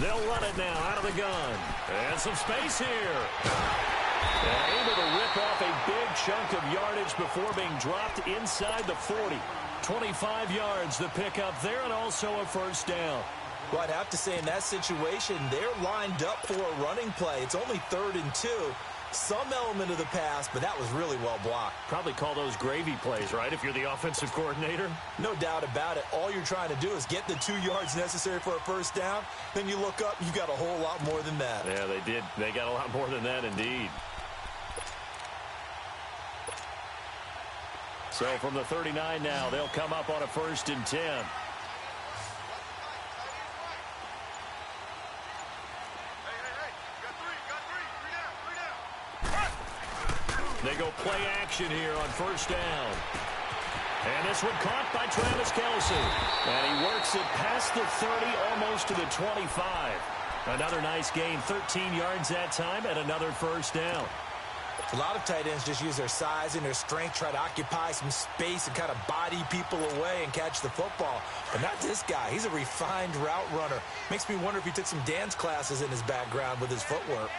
They'll run it now out of the gun. And some space here. And able to rip off a big chunk of yardage before being dropped inside the 40. 25 yards the pickup there, and also a first down. Well, I'd have to say in that situation, they're lined up for a running play. It's only 3rd and 2. Some element of the pass, but that was really well blocked. Probably call those gravy plays, right, if you're the offensive coordinator? No doubt about it. All you're trying to do is get the 2 yards necessary for a first down. Then you look up, you got a whole lot more than that. Yeah, they did. They got a lot more than that, indeed. So from the 39 now, they'll come up on a 1st and 10. They go play action here on 1st down. And this one caught by Travis Kelce. And he works it past the 30, almost to the 25. Another nice gain, 13 yards that time, and another first down. A lot of tight ends just use their size and their strength, try to occupy some space and kind of body people away and catch the football. But not this guy. He's a refined route runner. Makes me wonder if he took some dance classes in his background with his footwork.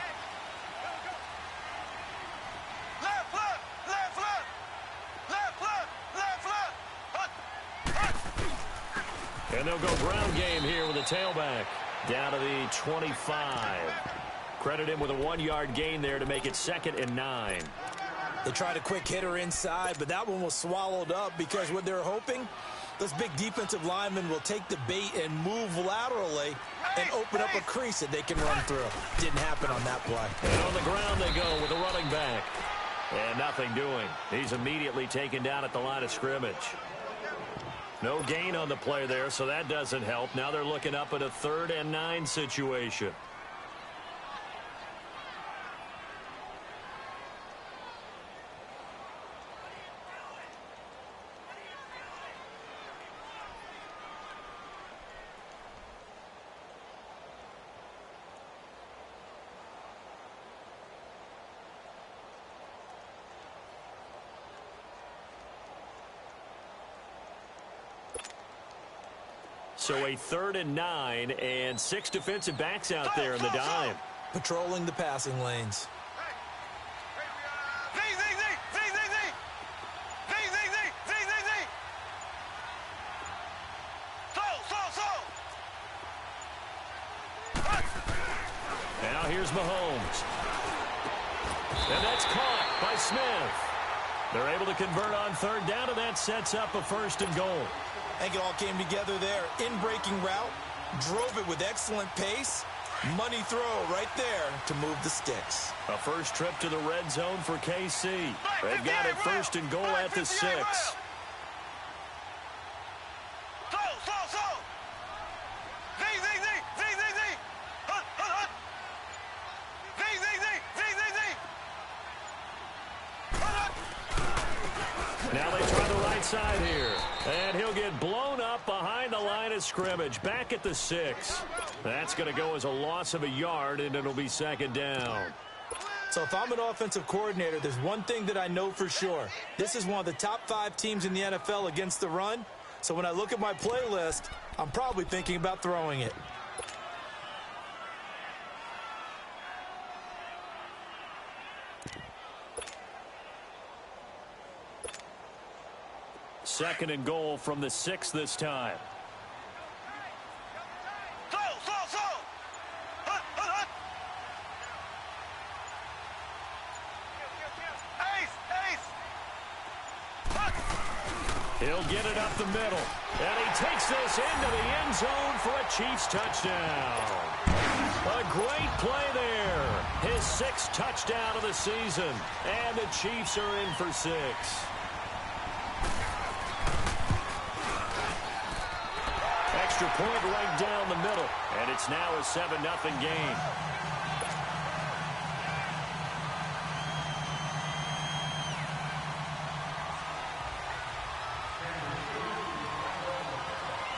And they'll go ground game here with a tailback. Down to the 25. Credit him with a 1-yard gain there to make it 2nd and 9. They tried a quick hitter inside, but that one was swallowed up because what they're hoping, those big defensive linemen will take the bait and move laterally and open up a crease that they can run through. Didn't happen on that play. And on the ground they go with a running back. And nothing doing. He's immediately taken down at the line of scrimmage. No gain on the play there, so that doesn't help. Now they're looking up at a 3rd and 9 situation. So a 3rd and 9 and 6 defensive backs out there in the dime. Patrolling the passing lanes. Now here's Mahomes. And that's caught by Smith. They're able to convert on 3rd down, and that sets up a 1st and goal. I think it all came together there. In-breaking route, drove it with excellent pace. Money throw right there to move the sticks. A first trip to the red zone for KC. They've got it 1st and goal at the 6. Now they try the right side here. And he'll get blown up behind the line of scrimmage. Back at the 6. That's going to go as a loss of a yard, and it'll be 2nd down. So if I'm an offensive coordinator, there's one thing that I know for sure. This is one of the top 5 teams in the NFL against the run. So when I look at my playlist, I'm probably thinking about throwing it. Second and goal from the 6 this time. He'll get it up the middle. And he takes this into the end zone for a Chiefs touchdown. A great play there. His 6th touchdown of the season. And the Chiefs are in for 6. Extra point right down the middle. And it's now a 7-0 game.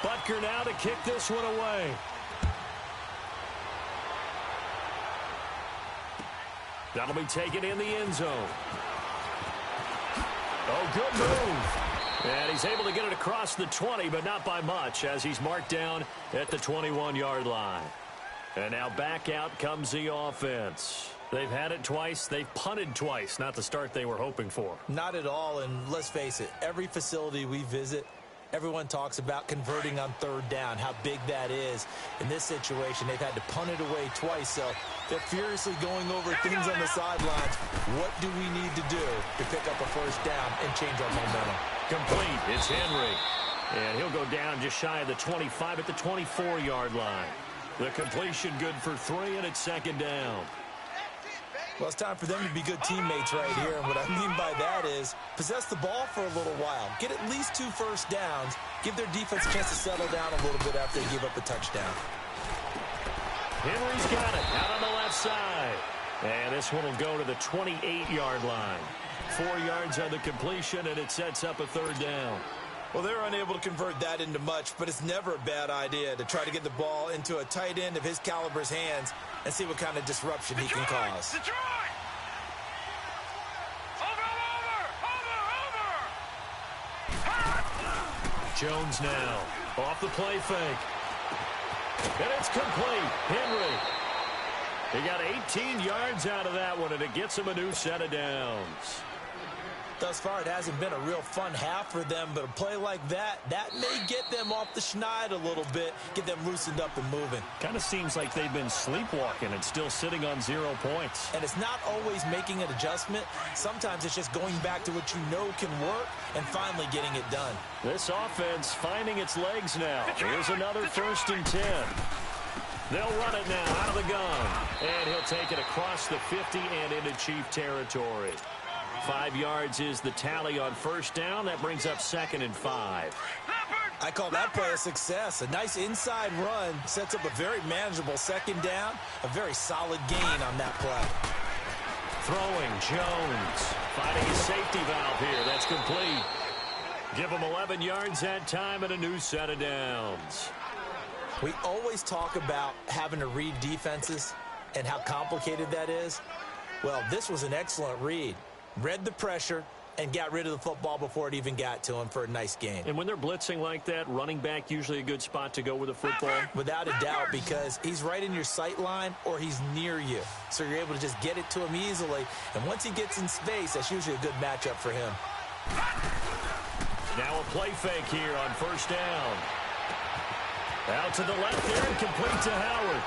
Butker now to kick this one away. That'll be taken in the end zone. Oh, good move. And he's able to get it across the 20, but not by much, as he's marked down at the 21-yard line. And now back out comes the offense. They've had it twice. They've punted twice. Not the start they were hoping for. Not at all, and let's face it, every facility we visit, everyone talks about converting on third down, how big that is. In this situation, they've had to punt it away twice, so they're furiously going over things on the sidelines. What do we need to do to pick up a first down and change our momentum? Complete. It's Henry. And he'll go down just shy of the 25 at the 24-yard line. The completion good for 3, and it's second down. Well, it's time for them to be good teammates right here, and what I mean by that is possess the ball for a little while, get at least 2 first downs, give their defense a chance to settle down a little bit after they give up a touchdown. Henry's got it out on the left side. And this one will go to the 28-yard line. 4 yards on the completion, and it sets up a third down. Well, they're unable to convert that into much, but it's never a bad idea to try to get the ball into a tight end of his caliber's hands and see what kind of disruption he can cause. Jones now off the play fake. And it's complete. Henry. He got 18 yards out of that one, and it gets him a new set of downs. Thus far, it hasn't been a real fun half for them, but a play like that may get them off the schneid a little bit, get them loosened up and moving. Kind of seems like they've been sleepwalking and still sitting on 0 points. And it's not always making an adjustment. Sometimes it's just going back to what you know can work and finally getting it done. This offense finding its legs now. Here's another 1st and 10. They'll run it now out of the gun. And he'll take it across the 50 and into Chief territory. 5 yards is the tally on first down. That brings up 2nd and 5. I call that play a success. A nice inside run sets up a very manageable second down. A very solid gain on that play. Throwing, Jones. Finding his safety valve here. That's complete. Give him 11 yards that time and a new set of downs. We always talk about having to read defenses and how complicated that is. Well, this was an excellent read. Read the pressure and got rid of the football before it even got to him for a nice gain. And when they're blitzing like that, running back usually a good spot to go with the football? Without a doubt, because he's right in your sight line or he's near you. So you're able to just get it to him easily. And once he gets in space, that's usually a good matchup for him. Now a play fake here on first down. Out to the left there and complete to Howard.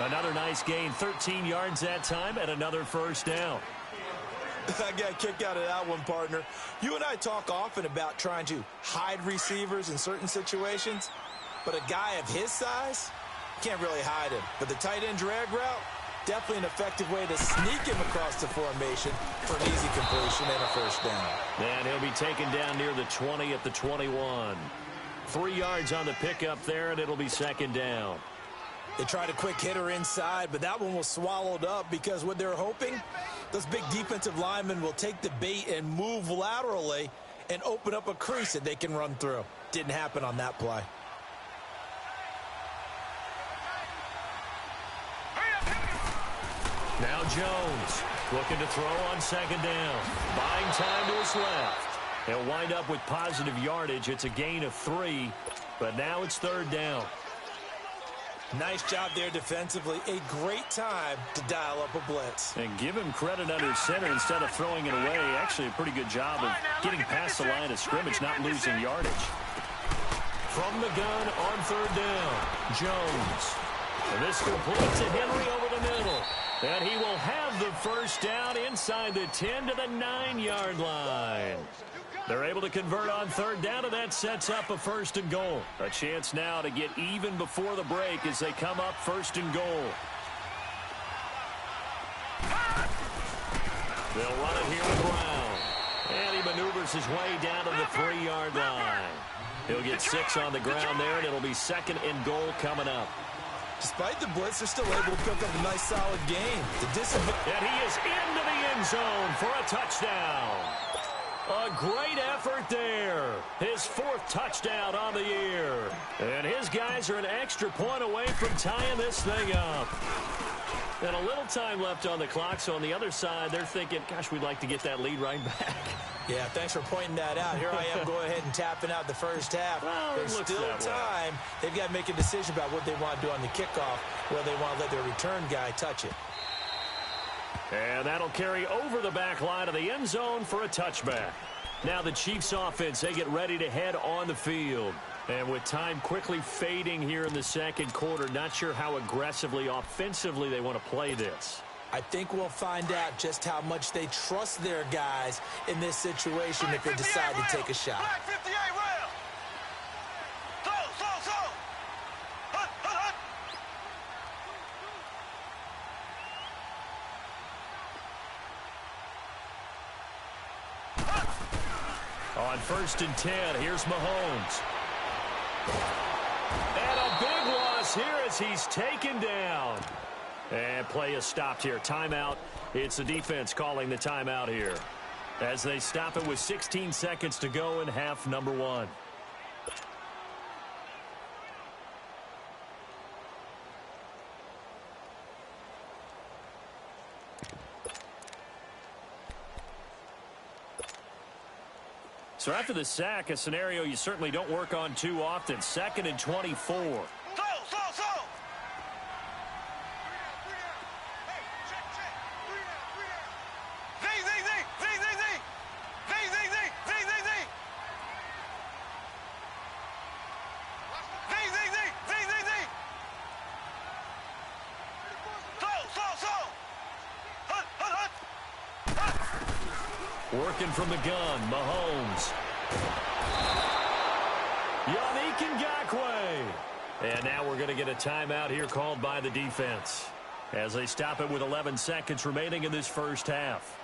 Another nice gain, 13 yards that time, and another first down. I got a kick out of that one, partner. You and I talk often about trying to hide receivers in certain situations, but a guy of his size, can't really hide him. But the tight end drag route, definitely an effective way to sneak him across the formation for an easy completion and a first down. And he'll be taken down near the 20 at the 21. 3 yards on the pickup there, and it'll be second down. They tried a quick hitter inside, but that one was swallowed up because what they're hoping, those big defensive linemen will take the bait and move laterally and open up a crease that they can run through. Didn't happen on that play. Now Jones looking to throw on second down. Buying time to his left. He'll wind up with positive yardage. It's a gain of 3, but now it's third down. Nice job there defensively. A great time to dial up a blitz. And give him credit under center instead of throwing it away. Actually a pretty good job of getting past the line of scrimmage, not losing yardage. From the gun on third down, Jones. And this completes to Henry over the middle. And he will have the first down inside the 10 to the 9-yard line. They're able to convert on third down, and that sets up a 1st and goal. A chance now to get even before the break as they come up 1st and goal. They'll run it here with Brown. And he maneuvers his way down to the 3-yard line. He'll get 6 on the ground there, and it'll be 2nd and goal coming up. Despite the blitz, they're still able to pick up a nice solid gain. And he is into the end zone for a touchdown. A great effort there. His 4th touchdown on the year. And his guys are an extra point away from tying this thing up. And a little time left on the clock, so on the other side, they're thinking, gosh, we'd like to get that lead right back. Yeah, thanks for pointing that out. Here I am going ahead and tapping out the first half. Well, there's still time. They've got to make a decision about what they want to do on the kickoff, whether they want to let their return guy touch it. And that'll carry over the back line of the end zone for a touchback. Now the Chiefs offense, they get ready to head on the field. And with time quickly fading here in the second quarter, not sure how aggressively, offensively they want to play this. I think we'll find out just how much they trust their guys in this situation if they decide to take a shot. On 1st and 10, here's Mahomes. And a big loss here as he's taken down. And play is stopped here. Timeout. It's the defense calling the timeout here as they stop it with 16 seconds to go in half number 1. So after the sack, a scenario you certainly don't work on too often. 2nd and 24. Working from the gun, Mahomes. Yannick Ngakoue. And now we're going to get a timeout here called by the defense as they stop it with 11 seconds remaining in this first half.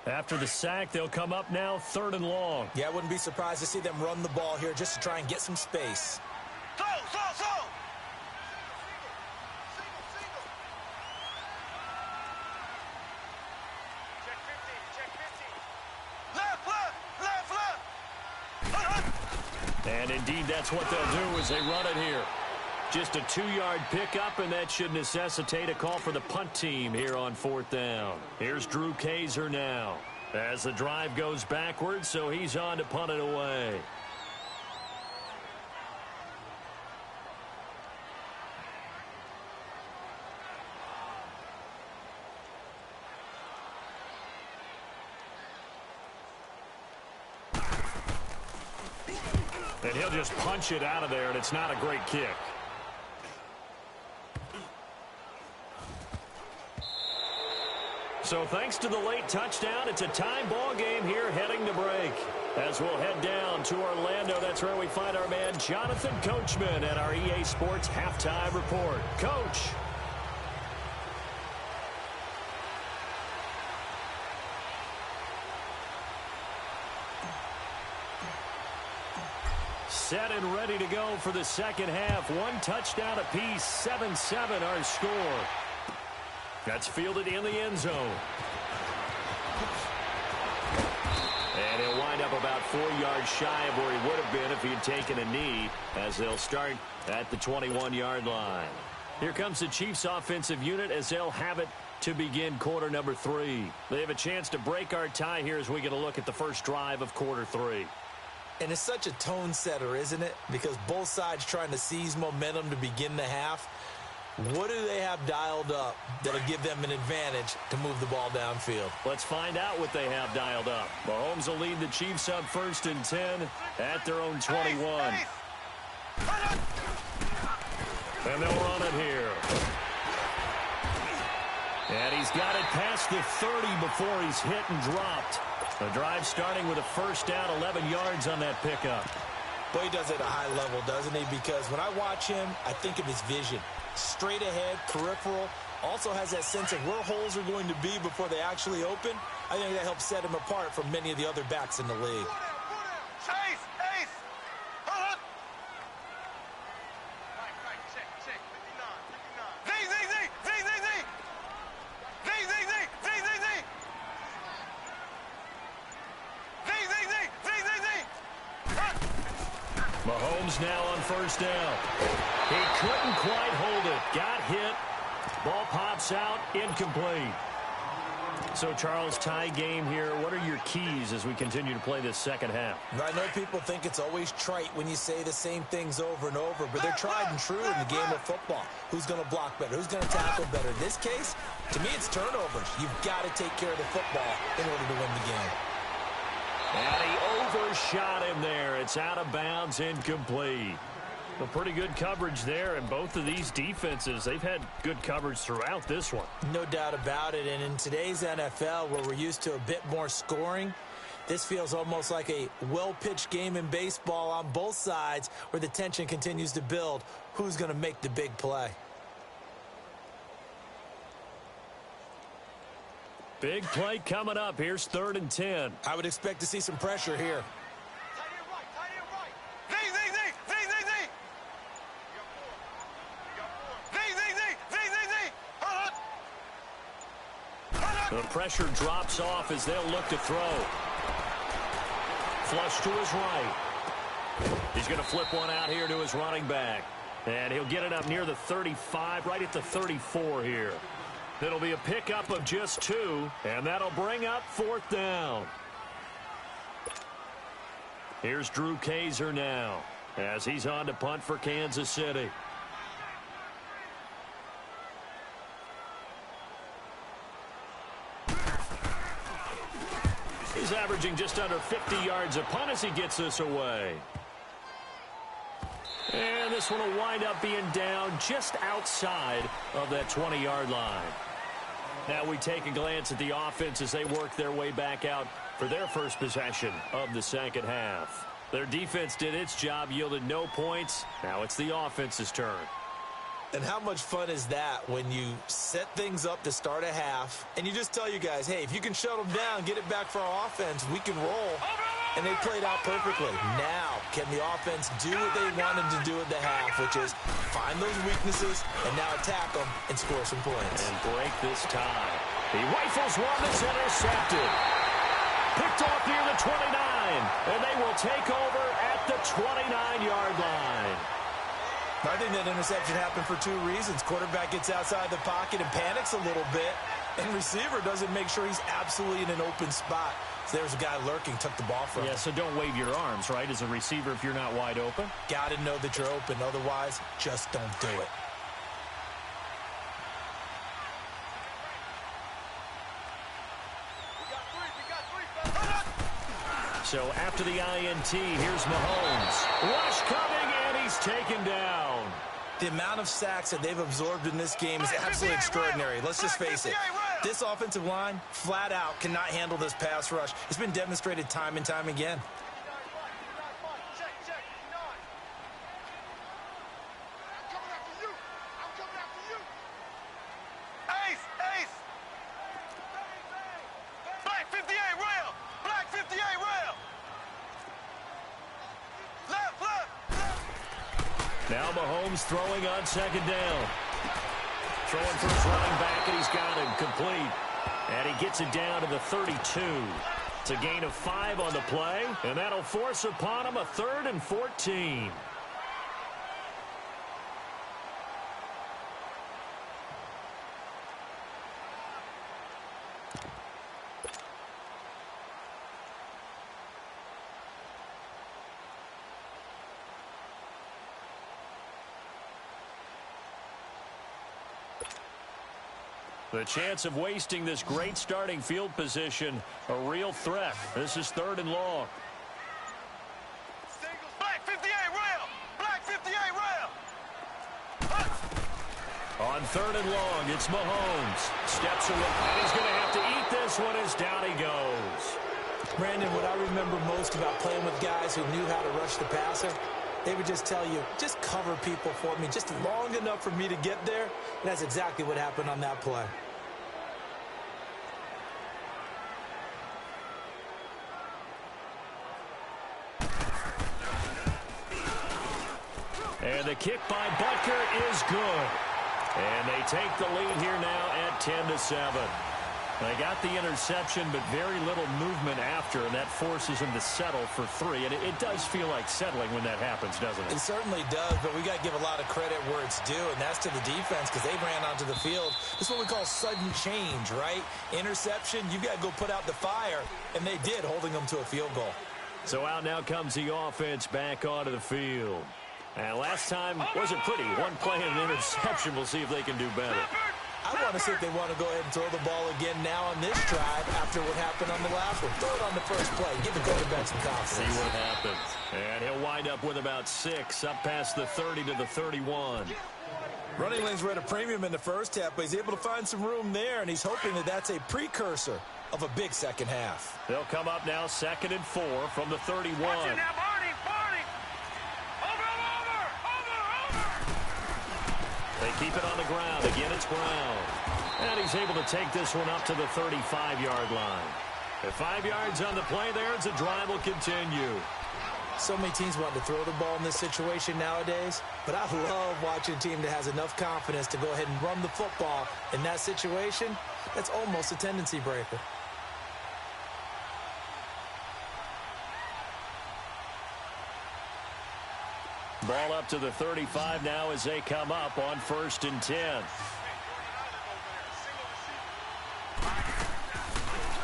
After the sack, they'll come up now 3rd and long. Yeah, I wouldn't be surprised to see them run the ball here just to try and get some space. And indeed, that's what they'll do as they run it here. Just a 2-yard pickup, and that should necessitate a call for the punt team here on 4th down. Here's Drew Kaiser now as the drive goes backwards, so he's on to punt it away. And he'll just punch it out of there, and it's not a great kick. So thanks to the late touchdown, it's a time ball game here heading to break. As we'll head down to Orlando, that's where we find our man Jonathan Coachman at our EA Sports Halftime Report. Coach. Set and ready to go for the second half. 1 touchdown apiece, 7-7 our score. That's fielded in the end zone. And he'll wind up about 4 yards shy of where he would have been if he had taken a knee, as they'll start at the 21-yard line. Here comes the Chiefs offensive unit as they'll have it to begin quarter number 3. They have a chance to break our tie here as we get a look at the first drive of quarter 3. And it's such a tone setter, isn't it? Because both sides trying to seize momentum to begin the half. What do they have dialed up that'll give them an advantage to move the ball downfield? Let's find out what they have dialed up. Mahomes will lead the Chiefs on 1st and 10 at their own 21. And they'll run it here. And he's got it past the 30 before he's hit and dropped. The drive starting with a first down, 11 yards on that pickup. Boy, he does it at a high level, doesn't he? Because when I watch him, I think of his vision. Straight ahead, peripheral, also has that sense of where holes are going to be before they actually open. I think that helps set him apart from many of the other backs in the league. Ace! Ace! Hold up! Right, check, 59, 59. Z! Mahomes now on first down. He couldn't quite hold it. Got hit. Ball pops out. Incomplete. So, Charles, tie game here. What are your keys as we continue to play this second half? I know people think it's always trite when you say the same things over and over, but they're tried and true in the game of football. Who's going to block better? Who's going to tackle better? In this case, to me, it's turnovers. You've got to take care of the football in order to win the game. And he overshot him there. It's out of bounds, incomplete. Well, pretty good coverage there, and both of these defenses, they've had good coverage throughout this one. No doubt about it, and in today's NFL, where we're used to a bit more scoring, this feels almost like a well-pitched game in baseball on both sides where the tension continues to build. Who's going to make the big play? Big play coming up. Here's 3rd and 10. I would expect to see some pressure here. The pressure drops off as they'll look to throw. Flush to his right. He's going to flip one out here to his running back. And he'll get it up near the 35, right at the 34 here. It'll be a pickup of just 2, and that'll bring up 4th down. Here's Drew Kaiser now as he's on to punt for Kansas City. He's averaging just under 50 yards a punt as he gets this away. And this one will wind up being down just outside of that 20-yard line. Now we take a glance at the offense as they work their way back out for their first possession of the second half. Their defense did its job, yielded no points. Now it's the offense's turn. And how much fun is that when you set things up to start a half and you just tell you guys, hey, if you can shut them down, get it back for our offense, we can roll. And they played out perfectly. Now, can the offense do what they wanted to do at the half, which is find those weaknesses and now attack them and score some points. And break this tie. He rifles one that's intercepted. Picked off near the 29. And they will take over at the 29-yard line. I think that interception happened for 2 reasons. Quarterback gets outside the pocket and panics a little bit, and receiver doesn't make sure he's absolutely in an open spot. So there's a guy lurking, took the ball from him. Yeah, so don't wave your arms, right, as a receiver if you're not wide open. Got to know that you're open. Otherwise, just don't do it. So after the INT, here's Mahomes. Rush coming, and he's taken down. The amount of sacks that they've absorbed in this game is absolutely extraordinary. Let's just face it. This offensive line, flat out, cannot handle this pass rush. It's been demonstrated time and time again. Now Mahomes throwing on second down. Throwing for his running back, and he's got him complete. And he gets it down to the 32. It's a gain of 5 on the play, and that'll force upon him a 3rd and 14. The chance of wasting this great starting field position, a real threat. This is 3rd and long. Black 58 rail! Black 58 rail! On 3rd and long, it's Mahomes. Steps away, and he's going to have to eat this one as down he goes. Brandon, what I remember most about playing with guys who knew how to rush the passer, they would just tell you, just cover people for me, just long enough for me to get there. And that's exactly what happened on that play. And the kick by Butker is good. And they take the lead here now at 10-7. They got the interception, but very little movement after, and that forces them to settle for 3. And it does feel like settling when that happens, doesn't it? It certainly does, but we got to give a lot of credit where it's due, and that's to the defense because they ran onto the field. This is what we call sudden change, right? Interception, you've got to go put out the fire, and they did, holding them to a field goal. So out now comes the offense back onto the field. And last time wasn't pretty. One play and an interception. We'll see if they can do better. I want to see if they want to go ahead and throw the ball again now on this drive after what happened on the last one. Throw it on the first play. Give the quarterback some confidence. See what happens. And he'll wind up with about 6 up past the 30 to the 31. Running lanes were at a premium in the first half, but he's able to find some room there, and he's hoping that that's a precursor of a big second half. They'll come up now 2nd and 4 from the 31. They keep it on the ground. Again, it's Brown. And he's able to take this one up to the 35-yard line. At 5 yards on the play there, the drive will continue. So many teams want to throw the ball in this situation nowadays, but I love watching a team that has enough confidence to go ahead and run the football in that situation. That's almost a tendency breaker. Ball up to the 35 now as they come up on 1st and 10.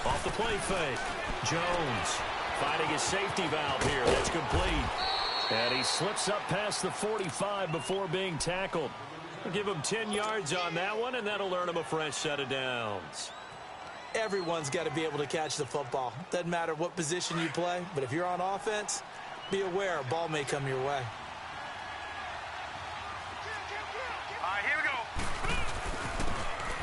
Off the play fake. Jones finding his safety valve here. That's complete. And he slips up past the 45 before being tackled. We'll give him 10 yards on that one, and that'll earn him a fresh set of downs. Everyone's got to be able to catch the football. Doesn't matter what position you play, but if you're on offense, be aware a ball may come your way.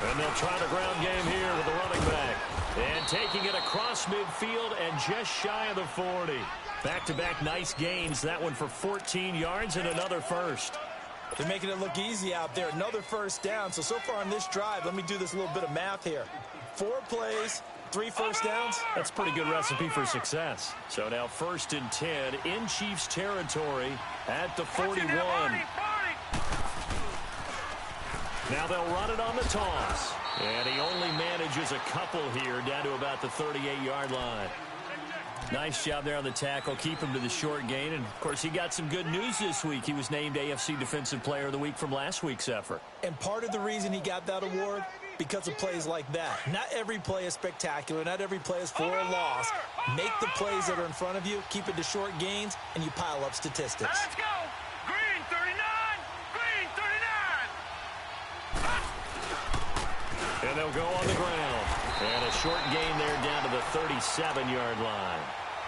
And they'll try the ground game here with the running back. And taking it across midfield and just shy of the 40. Back-to-back nice gains. That one for 14 yards and another first. They're making it look easy out there. Another first down. So far on this drive, let me do this little bit of math here. 4 plays, 3 first downs. That's a pretty good recipe for success. So now 1st and 10 in Chiefs territory at the 41. Now they'll run it on the toss. And he only manages a couple here down to about the 38-yard line. Nice job there on the tackle. Keep him to the short gain. And, of course, he got some good news this week. He was named AFC Defensive Player of the Week from last week's effort. And part of the reason he got that award, because of plays like that. Not every play is spectacular. Not every play is for a loss. Make the plays that are in front of you, keep it to short gains, and you pile up statistics. Let's go! Green 39! Green 39! And they'll go on the ground. And a short gain there down to the 37-yard line.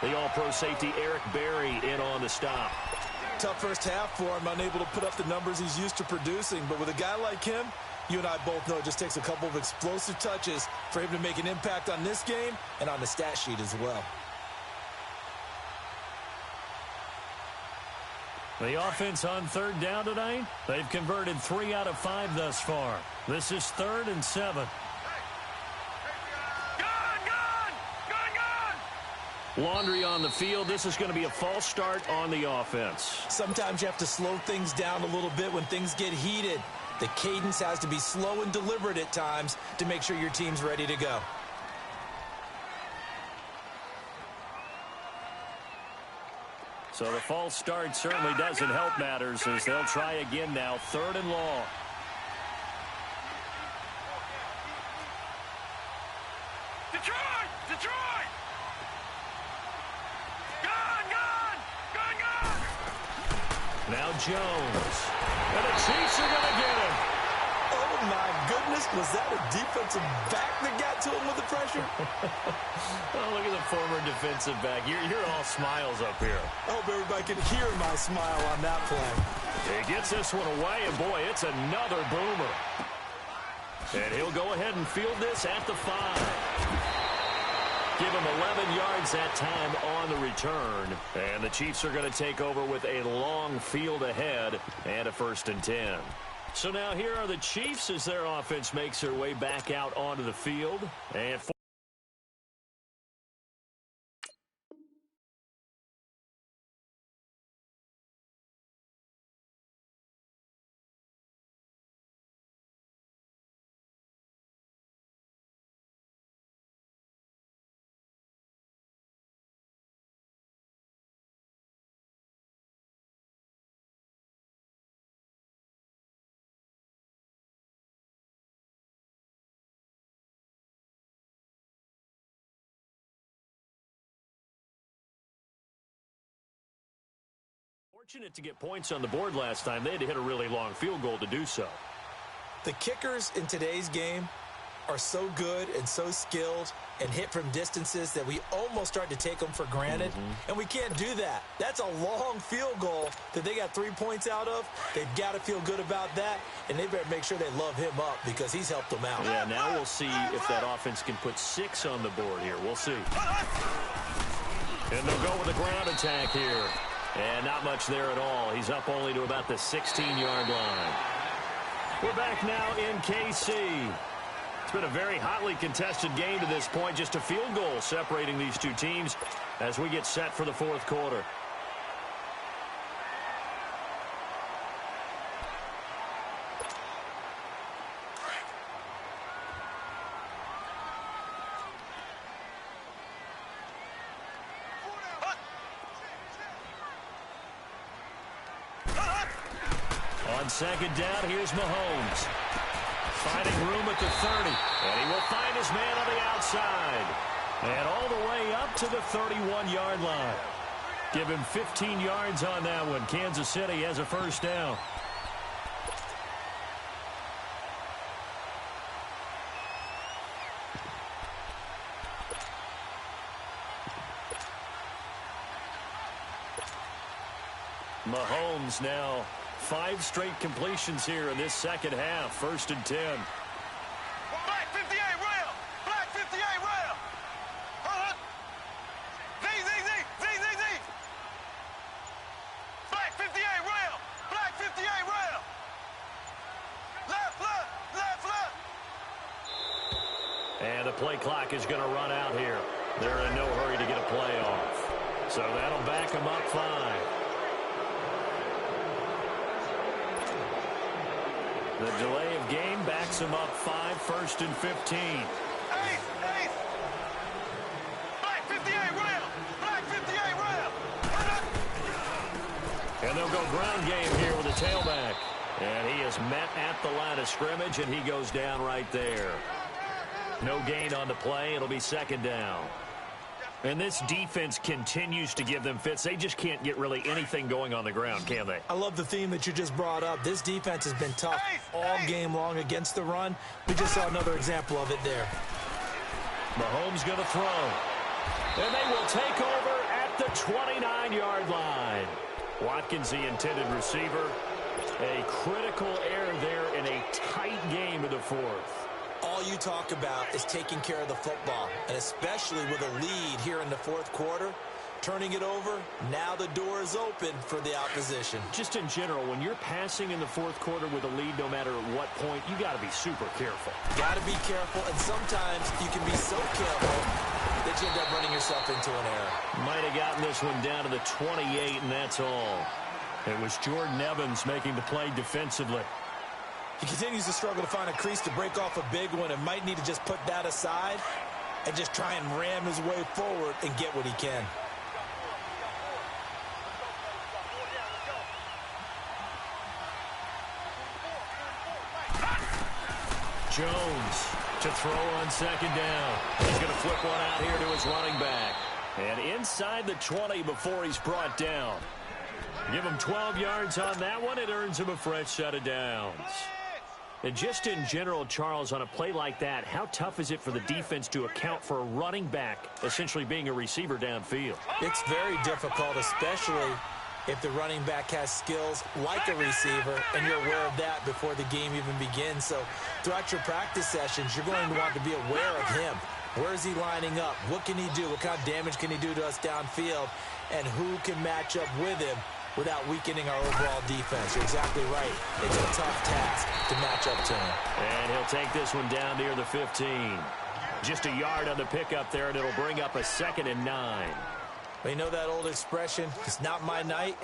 The all-pro safety Eric Berry in on the stop. Tough first half for him, unable to put up the numbers he's used to producing. But with a guy like him, you and I both know it just takes a couple of explosive touches for him to make an impact on this game and on the stat sheet as well. The offense on 3rd down tonight, they've converted 3 out of 5 thus far. This is 3rd and 7. Laundry on the field. This is going to be a false start on the offense. Sometimes you have to slow things down a little bit when things get heated. The cadence has to be slow and deliberate at times to make sure your team's ready to go. So the false start certainly doesn't help matters as they'll try again now. 3rd and long. Detroit! Detroit! Now Jones. And the Chiefs are going to get him. Oh, my goodness. Was that a defensive back that got to him with the pressure? Oh, look at the former defensive back. You're all smiles up here. I hope everybody can hear my smile on that play. He gets this one away, and boy, it's another boomer. And he'll go ahead and field this at the 5. Give him 11 yards that time on the return. And the Chiefs are going to take over with a long field ahead and a 1st and 10. So now here are the Chiefs as their offense makes their way back out onto the field. And Fortunate to get points on the board last time. They had to hit a really long field goal to do so. The kickers in today's game are so good and so skilled and hit from distances that we almost start to take them for granted, and we can't do that. That's a long field goal that they got 3 points out of. They've got to feel good about that, and they better make sure they love him up because he's helped them out. Yeah, now we'll see if that offense can put 6 on the board here. We'll see. And they'll go with a ground attack here. And not much there at all. He's up only to about the 16-yard line. We're back now in KC. It's been a very hotly contested game to this point. Just a field goal separating these two teams as we get set for the fourth quarter. On second down, here's Mahomes. Finding room at the 30. And he will find his man on the outside. And all the way up to the 31-yard line. Give him 15 yards on that one. Kansas City has a first down. Mahomes now 5 straight completions here in this second half. First and 10. Black 58 rail! Black 58 rail! Z, Z, Z, Z, Z, Z! Black 58 rail! Black 58 rail! Left, left, left, left! And the play clock is going to run out here. They're in no hurry to get a play off. So that'll back them up 5. The delay of game backs him up 5, first and 15. Ace, ace! Black 58 rail! Black 58 rail! And they'll go ground game here with a tailback. And he is met at the line of scrimmage, and he goes down right there. No gain on the play. It'll be second down. And this defense continues to give them fits. They just can't get really anything going on the ground, can they? I love the theme that you just brought up. This defense has been tough all game long against the run. We just saw another example of it there. Mahomes going to throw. And they will take over at the 29-yard line. Watkins, the intended receiver. A critical error there in a tight game of the fourth. All you talk about is taking care of the football, and especially with a lead here in the fourth quarter, turning it over, now the door is open for the opposition. Just in general, when you're passing in the fourth quarter with a lead, no matter at what point, you got to be super careful. Got to be careful, and sometimes you can be so careful that you end up running yourself into an error. Might have gotten this one down to the 28, and that's all. It was Jordan Evans making the play defensively. He continues to struggle to find a crease to break off a big one and might need to just put that aside and just try and ram his way forward and get what he can. Jones to throw on second down. He's going to flip one out here to his running back. And inside the 20 before he's brought down. Give him 12 yards on that one. It earns him a fresh set of downs. And just in general, Charles, on a play like that, how tough is it for the defense to account for a running back essentially being a receiver downfield? It's very difficult, especially if the running back has skills like a receiver, and you're aware of that before the game even begins. So throughout your practice sessions, you're going to want to be aware of him. Where is he lining up? What can he do? What kind of damage can he do to us downfield? And who can match up with him without weakening our overall defense? You're exactly right. It's a tough task to match up to him. And he'll take this one down near the 15. Just a yard on the pickup there, and it'll bring up a 2nd and 9. Well, you know that old expression, it's not my night?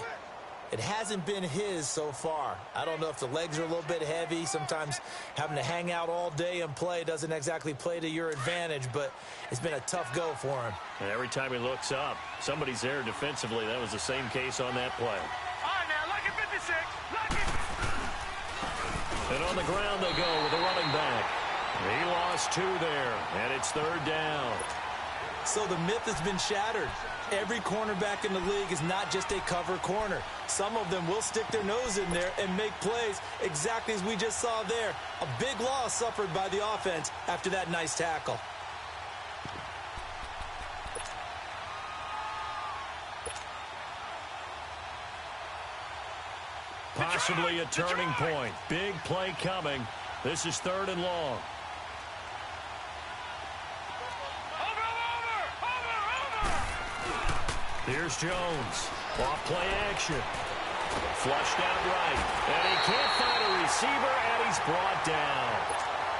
It hasn't been his so far. I don't know if the legs are a little bit heavy. Sometimes having to hang out all day and play doesn't exactly play to your advantage, but it's been a tough go for him. And every time he looks up, somebody's there defensively. That was the same case on that play. All right, now, lucky 56. Lucky. And on the ground they go with the running back. He lost 2 there, and it's 3rd down. So the myth has been shattered. Every cornerback in the league is not just a cover corner. Some of them will stick their nose in there and make plays exactly as we just saw there. A big loss suffered by the offense after that nice tackle. Possibly a turning point. Big play coming. This is 3rd and long. Here's Jones. Off play action. Flushed out right. And he can't find a receiver, and he's brought down.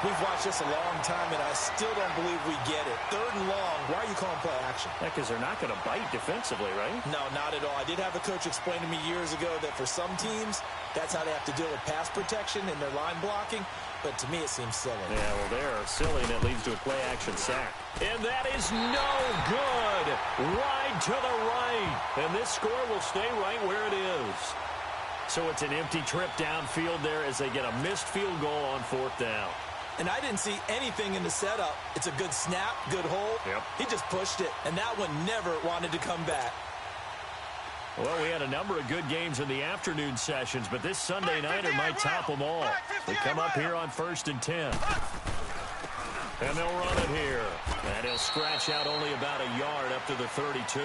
We've watched this a long time, and I still don't believe we get it. 3rd and long. Why are you calling play action? Because they're not going to bite defensively, right? No, not at all. I did have a coach explain to me years ago that for some teams, that's how they have to deal with pass protection and their line blocking. But to me, it seems silly. Yeah, well, they're silly, and it leads to a play-action sack. And that is no good. Wide to the right. And this score will stay right where it is. So it's an empty trip downfield there as they get a missed field goal on 4th down. And I didn't see anything in the setup. It's a good snap, good hold. Yep. He just pushed it, and that one never wanted to come back. Well, we had a number of good games in the afternoon sessions, but this Sunday nighter might top them all. They come up here on 1st and 10. And they'll run it here. And he'll scratch out only about a yard up to the 32.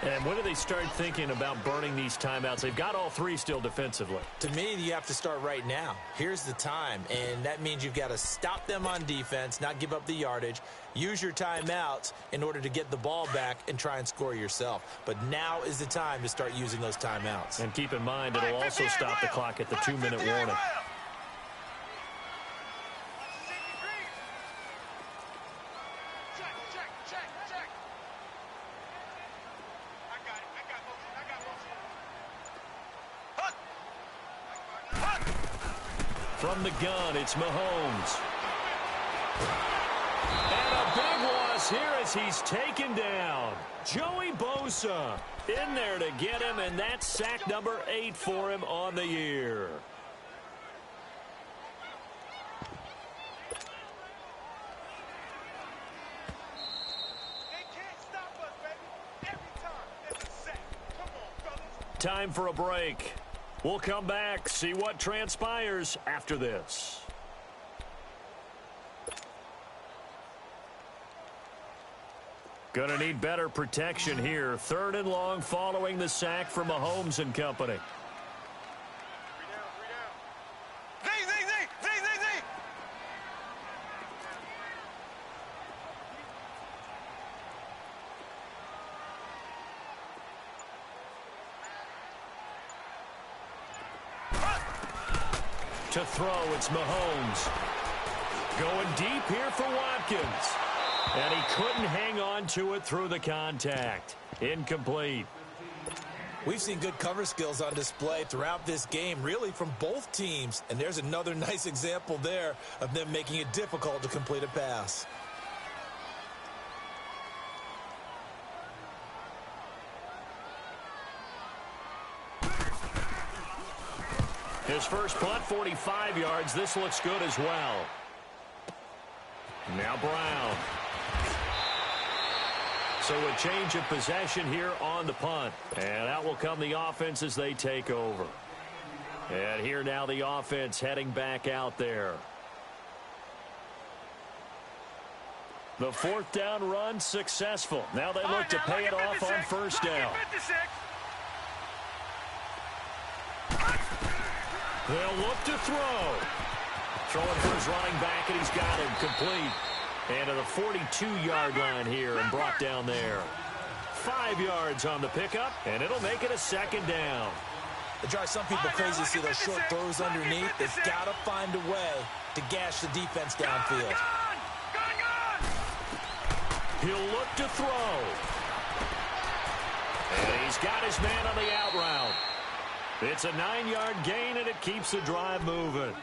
And when do they start thinking about burning these timeouts? They've got all 3 still defensively. To me, you have to start right now. Here's the time, and that means you've got to stop them on defense, not give up the yardage, use your timeouts in order to get the ball back and try and score yourself. But now is the time to start using those timeouts. And keep in mind, it'll also stop the clock at the 2-minute warning. From the gun, it's Mahomes. And a big loss here as he's taken down. Joey Bosa in there to get him, and that's sack number 8 for him on the year. They can't stop us, baby. Every time, it's a sack. Come on, fellas. Time for a break. We'll come back, see what transpires after this. Gonna need better protection here. 3rd and long following the sack from Mahomes and company. To throw, it's Mahomes. Going deep here for Watkins. And he couldn't hang on to it through the contact. Incomplete. We've seen good cover skills on display throughout this game, really from both teams. And there's another nice example there of them making it difficult to complete a pass. His first punt, 45 yards. This looks good as well. Now Brown. So a change of possession here on the punt. And out will come the offense as they take over. And here now the offense heading back out there. The 4th down run successful. Now they look to pay it off on 1st down. They'll look to throw. Throwing for his running back, and he's got him complete. And to the 42-yard line here and brought down there. 5 yards on the pickup, and it'll make it a 2nd down. It drives some people crazy to see those short throws underneath. They've got to find a way to gash the defense downfield. He'll look to throw. And he's got his man on the out route. It's a 9-yard gain, and it keeps the drive moving.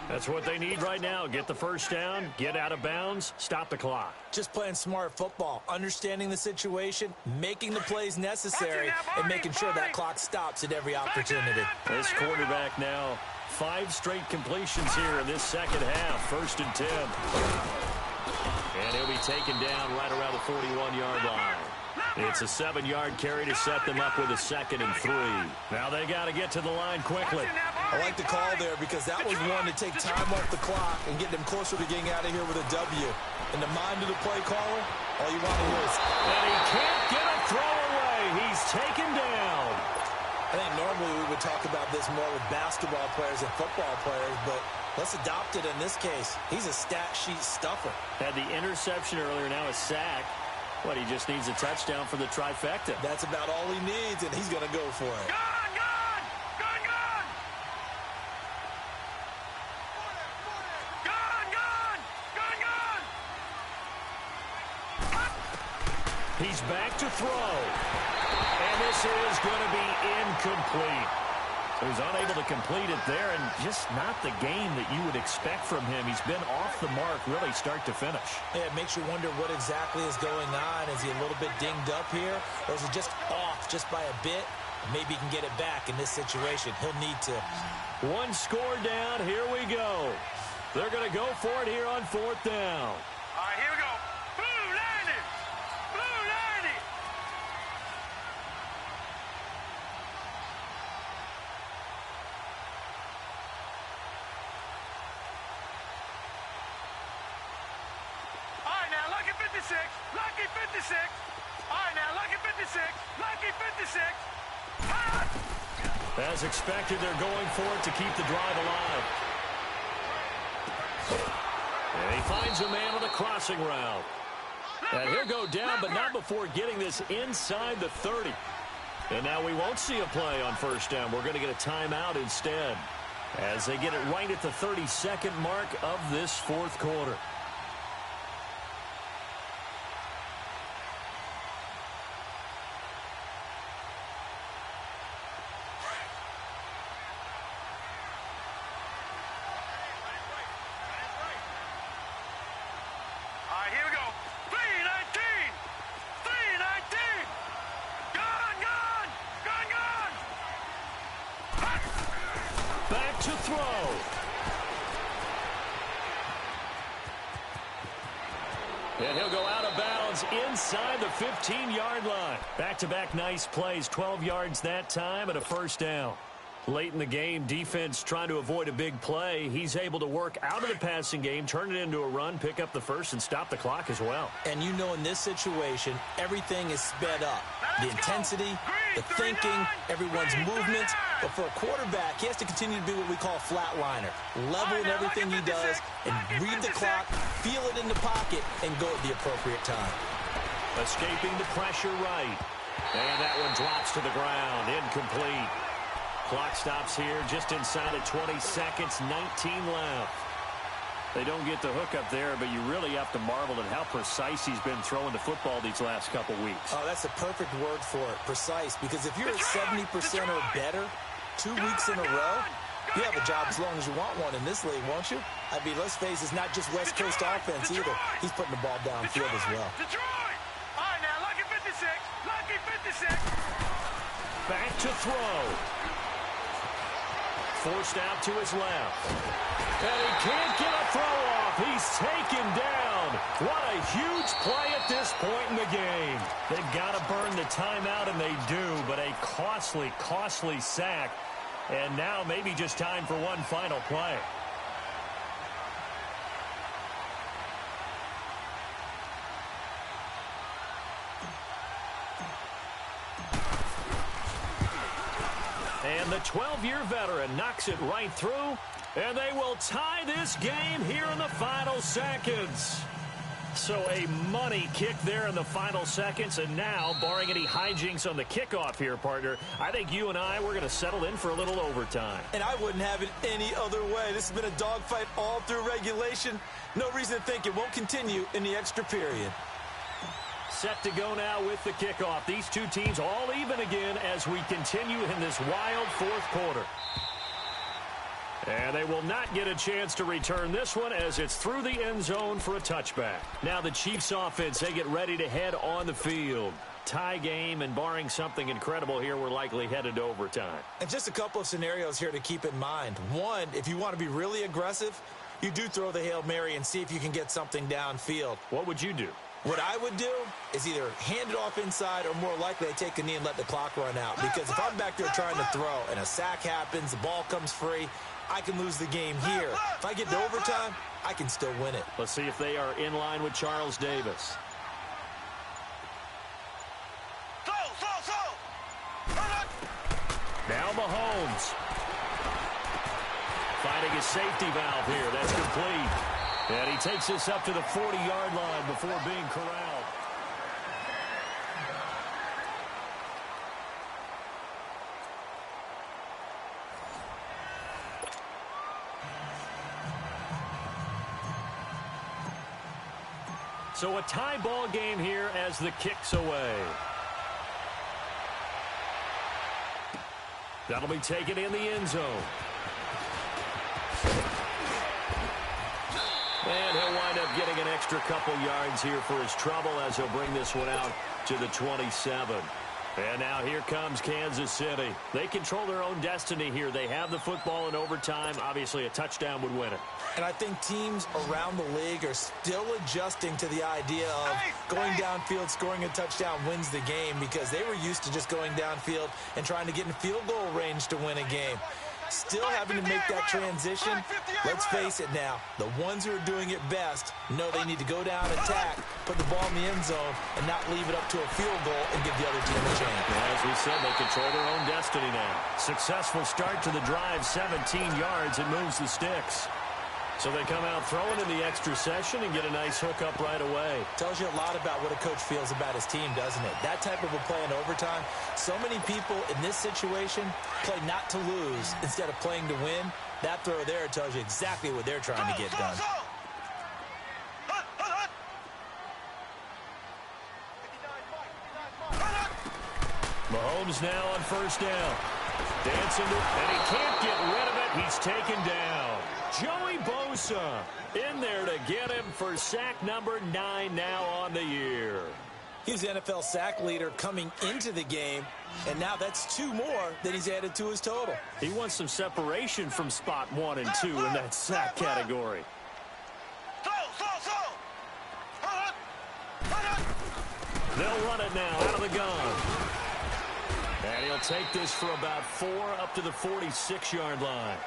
That's what they need right now. Get the 1st down, get out of bounds, stop the clock. Just playing smart football, understanding the situation, making the plays necessary, and making sure that clock stops at every opportunity. This quarterback now, 5 straight completions here in this 2nd half. 1st and 10. And And he'll be taken down right around the 41-yard line. It's a 7-yard carry to set them up with a 2nd and 3. Now they got to get to the line quickly. I like the call there because that was one to take time off the clock and get them closer to getting out of here with a W. In the mind of the play caller, all you want to hear is... And he can't get a throw away. He's taken down. I think normally we would talk about this more with basketball players and football players, but let's adopt it in this case. He's a stat sheet stuffer. Had the interception earlier, now a sack. But he just needs a touchdown for the trifecta. That's about all he needs, and he's going to go for it. He's back to throw. And this is going to be incomplete. So he's unable to complete it there, and just not the game that you would expect from him. He's been off the mark really start to finish. Yeah, it makes you wonder what exactly is going on. Is he a little bit dinged up here, or is it just off just by a bit? Maybe he can get it back in this situation. He'll need to. One score down. Here we go. They're going to go for it here on 4th down. All right, here we go. Blue 90. Blue 90. All right, now, lucky 56. Lucky 56. All right, now, lucky 56. Lucky 56. As expected, they're going for it to keep the drive alive. And he finds a man on the crossing route. And he'll go down, but not before getting this inside the 30. And now we won't see a play on 1st down. We're going to get a timeout instead as they get it right at the 32nd mark of this 4th quarter. To throw. And he'll go out of bounds inside the 15-yard line. Back-to-back nice plays, 12 yards that time and a 1st down. Late in the game, defense trying to avoid a big play. He's able to work out of the passing game, turn it into a run, pick up the 1st, and stop the clock as well. And you know in this situation, everything is sped up. The intensity, the thinking, everyone's movements. But for a quarterback, he has to continue to be what we call a flatliner. Level in everything he does and read the clock, feel it in the pocket, and go at the appropriate time. Escaping the pressure right. And that one drops to the ground. Incomplete. Clock stops here just inside of 20 seconds, 19 left. They don't get the hook up there, but you really have to marvel at how precise he's been throwing the football these last couple weeks. Oh, that's the perfect word for it, precise, because if you're at 70% or better 2 weeks in a row, you have a job as long as you want one in this league, won't you? I mean, let's face it, it's not just West Coast offense either. He's putting the ball downfield as well. All right, now, lucky 56. Lucky 56. Back to throw. Forced out to his left. And he can't get a throw off. He's taken down. What a huge play at this point in the game. They've got to burn the timeout, and they do, but a costly, costly sack. And now maybe just time for one final play. And the 12-year veteran knocks it right through, and they will tie this game here in the final seconds. So a money kick there in the final seconds, and now, barring any hijinks on the kickoff here, partner, I think you and we're going to settle in for a little overtime. And I wouldn't have it any other way. This has been a dogfight all through regulation. No reason to think it won't continue in the extra period. Set to go now with the kickoff. These two teams all even again as we continue in this wild 4th quarter. And they will not get a chance to return this one as it's through the end zone for a touchback. Now the Chiefs offense, they get ready to head on the field. Tie game, and barring something incredible here, we're likely headed to overtime. And just a couple of scenarios here to keep in mind. One, if you want to be really aggressive, you do throw the Hail Mary and see if you can get something downfield. What would you do? What I would do is either hand it off inside or more likely I take a knee and let the clock run out. Because if I'm back there trying to throw and a sack happens, the ball comes free, I can lose the game here. If I get to overtime, I can still win it. Let's see if they are in line with Charles Davis. Now Mahomes. Finding a safety valve here. That's complete. And he takes this up to the 40-yard line before being corralled. So a tie ball game here as the kick's away. That'll be taken in the end zone. And he'll wind up getting an extra couple yards here for his trouble as he'll bring this one out to the 27. And now here comes Kansas City. They control their own destiny here. They have the football in overtime. Obviously, a touchdown would win it. And I think teams around the league are still adjusting to the idea of going downfield, scoring a touchdown wins the game, because they were used to just going downfield and trying to get in field goal range to win a game. Still having to make that transition. Let's face it now, the ones who are doing it best know they need to go down, attack, put the ball in the end zone, and not leave it up to a field goal and give the other team a chance. As we said, they control their own destiny now. Successful start to the drive, 17 yards, and moves the sticks. So they come out throwing in the extra session and get a nice hook up right away. Tells you a lot about what a coach feels about his team, doesn't it? That type of a play in overtime. So many people in this situation play not to lose instead of playing to win. That throw there tells you exactly what they're trying to get done. Mahomes now on first down. Dancing to, and he can't get rid of it. He's taken down. Joey Bosa in there to get him for sack number 9 now on the year. He's the NFL sack leader coming into the game, and now that's 2 more that he's added to his total. He wants some separation from spot 1 and 2 in that sack category. They'll run it now out of the gun. And he'll take this for about 4 up to the 46-yard line.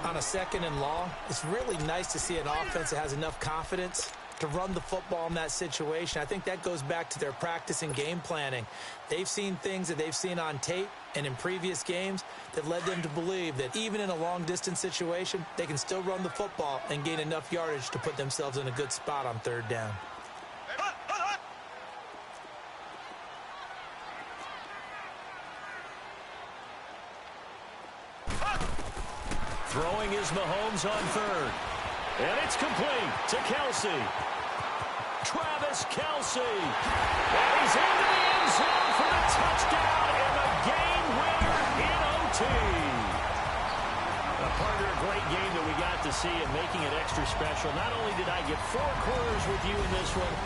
On a 2nd and long, it's really nice to see an offense that has enough confidence to run the football in that situation. I think that goes back to their practice and game planning. They've seen things that they've seen on tape and in previous games that led them to believe that even in a long-distance situation, they can still run the football and gain enough yardage to put themselves in a good spot on 3rd down. Throwing is Mahomes on 3rd. And it's complete to Kelsey. Travis Kelsey. And he's into the end zone for the touchdown and the game winner in OT. Partner, a great game that we got to see and making it extra special. Not only did I get 4 quarters with you in this one,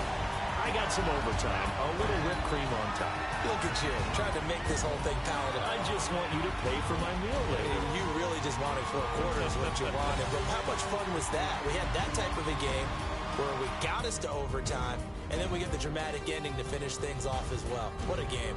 I got some overtime, a little whipped cream on top. Look at you, trying to make this whole thing palatable. I just want you to pay for my meal later. You really just wanted 4 quarters what you wanted. But how much fun was that? We had that type of a game where we got us to overtime, and then we get the dramatic ending to finish things off as well. What a game.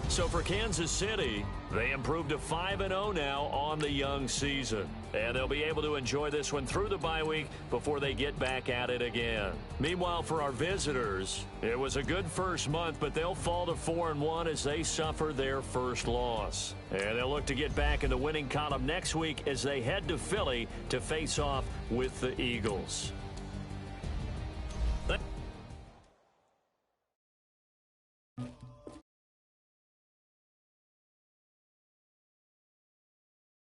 So for Kansas City, they improved to 5-0 now on the young season. And they'll be able to enjoy this one through the bye week before they get back at it again. Meanwhile, for our visitors, it was a good first month, but they'll fall to 4-1 as they suffer their first loss. And they'll look to get back in the winning column next week as they head to Philly to face off with the Eagles.